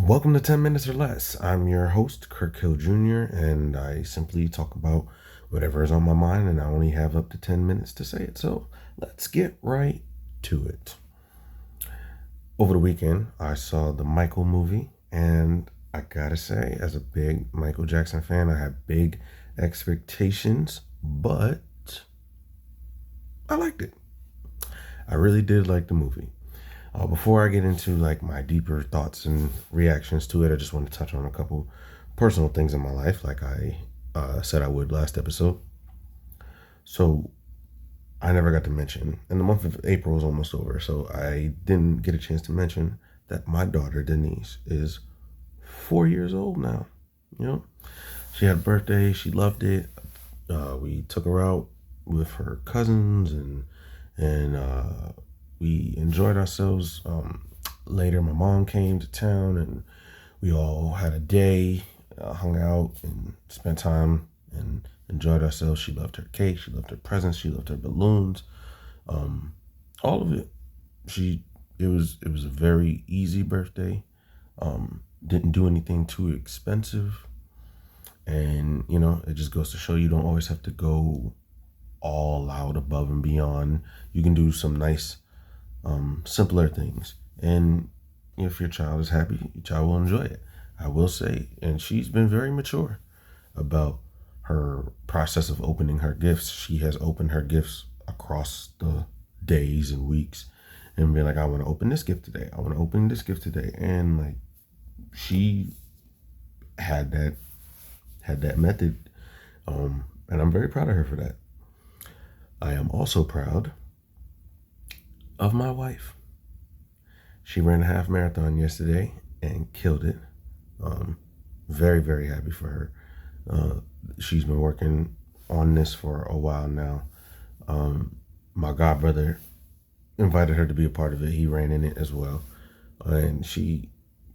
Welcome to 10 Minutes or Less. I'm your host, Kirk Hill Jr., and I simply talk about whatever is on my mind, and I only have up to 10 minutes to say it. So let's get right to it. Over the weekend, I saw the Michael movie, and I gotta say, as a big Michael Jackson fan, I have big expectations, but I liked it. I really did like the movie. Before I get into like my deeper thoughts and reactions to it, I just want to touch on a couple personal things in my life, like I said I would last episode. So I never got to mention, and the month of April is almost over, so I didn't get a chance to mention that my daughter Denise is 4 years old now. You know, she had a birthday, she loved it. We took her out with her cousins and we enjoyed ourselves. Later, my mom came to town and we all had a day, hung out and spent time and enjoyed ourselves. She loved her cake, she loved her presents, she loved her balloons, all of it. It was a very easy birthday. Didn't do anything too expensive, and it just goes to show you don't always have to go all out above and beyond. You can do some nice simpler things. And if your child is happy, your child will enjoy it. I will say, and she's been very mature about her process of opening her gifts. She has opened her gifts across the days and weeks and be like, I want to open this gift today. I want to open this gift today. And like she had that method. And I'm very proud of her for that. I am also proud of my wife. She ran a half marathon yesterday and killed it. Very, very happy for her. She's been working on this for a while now. My godbrother invited her to be a part of it. He ran in it as well. And she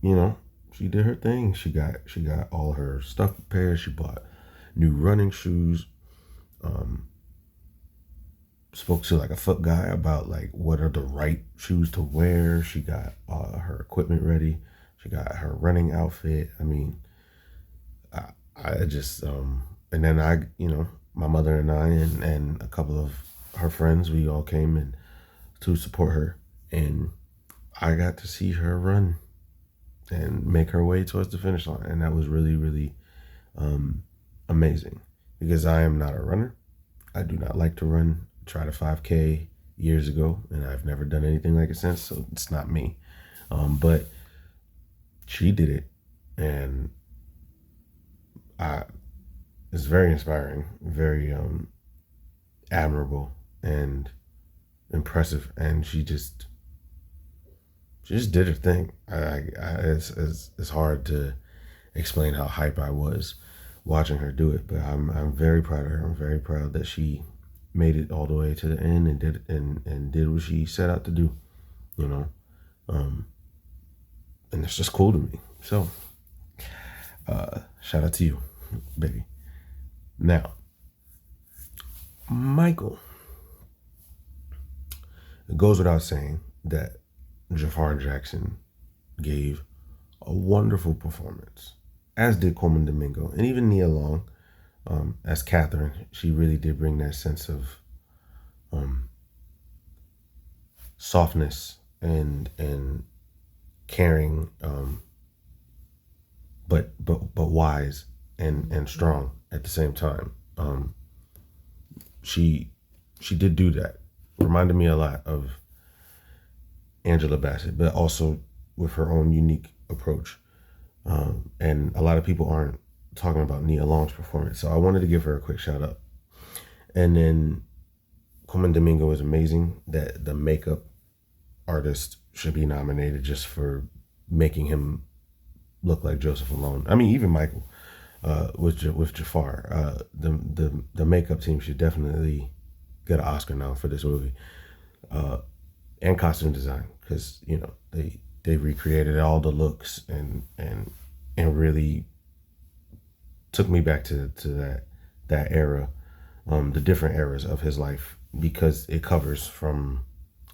did her thing. She got all her stuff prepared. She bought new running shoes. Spoke to like a foot guy about like what are the right shoes to wear. She got her equipment ready. She got her running outfit. I mean, I just and then my mother and I and a couple of her friends, we all came in to support her, and I got to see her run and make her way towards the finish line, and that was really, really amazing, because I am not a runner. I do not like to run. Tried a 5K years ago, and I've never done anything like it since, so it's not me. But she did it, and it's very inspiring, very admirable, and impressive. And she just did her thing. It's hard to explain how hype I was watching her do it, but I'm very proud of her. I'm very proud that she made it all the way to the end and did what she set out to do, and it's just cool to me. So shout out to you, baby. Now, Michael, it goes without saying that Jafar Jackson gave a wonderful performance, as did Coleman Domingo, and even Nia Long. As Catherine, she really did bring that sense of softness and caring, but wise and strong at the same time. She did do that. Reminded me a lot of Angela Bassett, but also with her own unique approach. And a lot of people aren't talking about Nia Long's performance, so I wanted to give her a quick shout out. And then Coleman Domingo is amazing. That the makeup artist should be nominated just for making him look like Joseph alone. I mean, even Michael with Jafar, the makeup team should definitely get an Oscar now for this movie, and costume design, because they recreated all the looks and really took me back to that era, the different eras of his life, because it covers from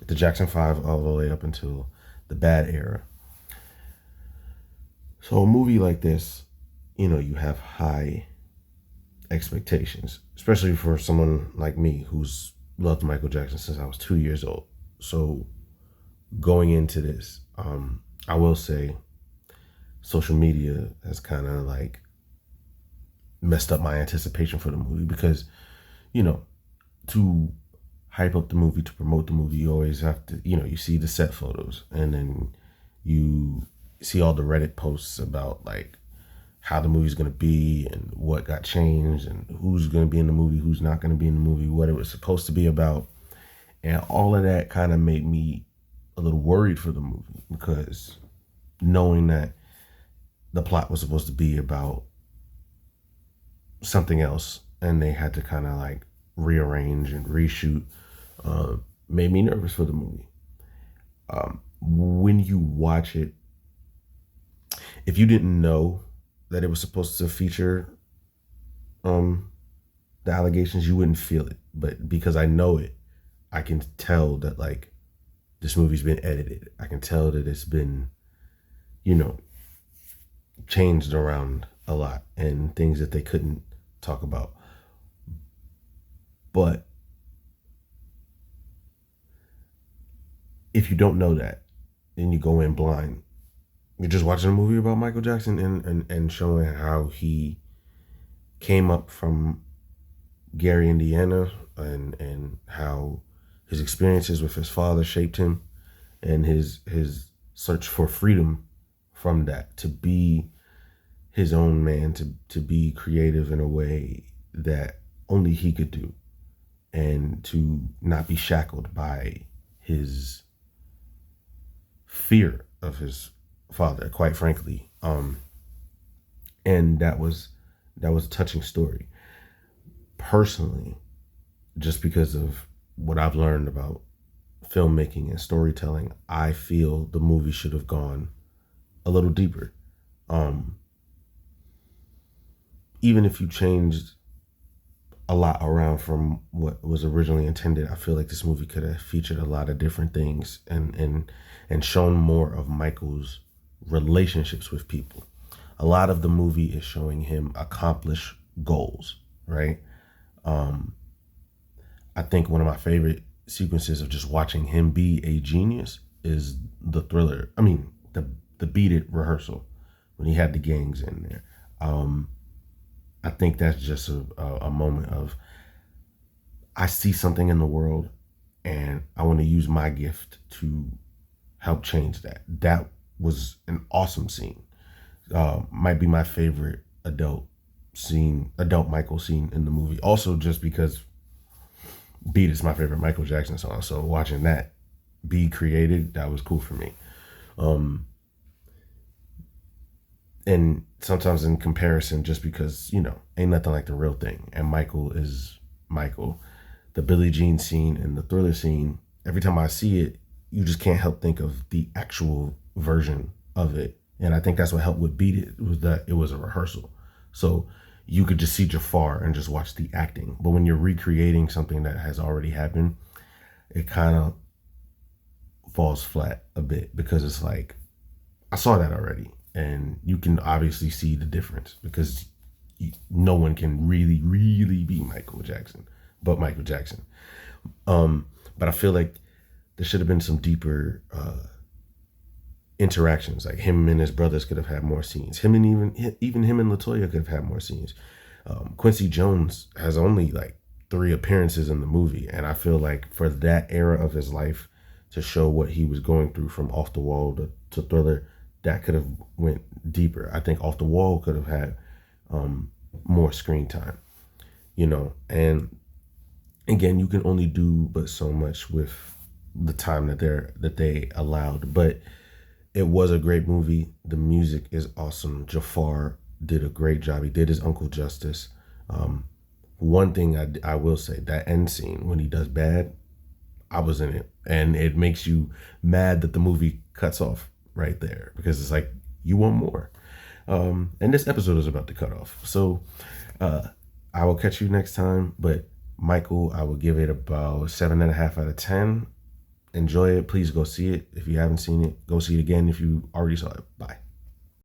the Jackson 5 all the way up until the Bad era. So a movie like this, you have high expectations, especially for someone like me who's loved Michael Jackson since I was 2 years old. So going into this, I will say social media has kind of like messed up my anticipation for the movie because, you know, to hype up the movie, to promote the movie, you always have to, you see the set photos and then you see all the Reddit posts about like how the movie's going to be and what got changed and who's going to be in the movie, who's not going to be in the movie, what it was supposed to be about. And all of that kind of made me a little worried for the movie because knowing that the plot was supposed to be about something else and they had to kind of like rearrange and reshoot made me nervous for the movie. When you watch it, if you didn't know that it was supposed to feature the allegations, you wouldn't feel it. But because I know it, I can tell that like this movie's been edited. I can tell that it's been, you know, changed around a lot and things that they couldn't talk about. But if you don't know that and you go in blind, you're just watching a movie about Michael Jackson and showing how he came up from Gary, Indiana, and how his experiences with his father shaped him and his search for freedom from that, to be his own man, to be creative in a way that only he could do, and to not be shackled by his fear of his father, quite frankly. And that was a touching story. Personally, just because of what I've learned about filmmaking and storytelling, I feel the movie should have gone a little deeper. Even if you changed a lot around from what was originally intended, I feel like this movie could have featured a lot of different things and shown more of Michael's relationships with people. A lot of the movie is showing him accomplish goals, right? I think one of my favorite sequences of just watching him be a genius is the Thriller. I mean, the Beat It rehearsal when he had the gangs in there. I think that's just a moment of, I see something in the world and I want to use my gift to help change that. That was an awesome scene. Might be my favorite adult Michael scene in the movie. Also, just because Beat is my favorite Michael Jackson song, so watching that be created, that was cool for me. And sometimes in comparison, just because, ain't nothing like the real thing. And Michael is Michael. The Billie Jean scene and the Thriller scene, every time I see it, you just can't help think of the actual version of it. And I think that's what helped with Beat It, was that it was a rehearsal. So you could just see Jafar and just watch the acting. But when you're recreating something that has already happened, it kind of falls flat a bit, because it's like, I saw that already. And you can obviously see the difference, because no one can really, really be Michael Jackson but Michael Jackson. But I feel like there should have been some deeper interactions. Like him and his brothers could have had more scenes. Him and even him and LaToya could have had more scenes. Quincy Jones has only like 3 appearances in the movie, and I feel like for that era of his life, to show what he was going through from Off the Wall to Thriller, that could have went deeper. I think Off the Wall could have had more screen time, and again, you can only do but so much with the time that they allowed. But it was a great movie. The music is awesome. Jafar did a great job. He did his uncle justice. One thing I will say, that end scene when he does bad, I was in it, and it makes you mad that the movie cuts off right there, because it's like, you want more. And this episode is about to cut off. So I will catch you next time. But Michael, I will give it about 7.5 out of 10. Enjoy it. Please go see it. If you haven't seen it, go see it again if you already saw it. Bye.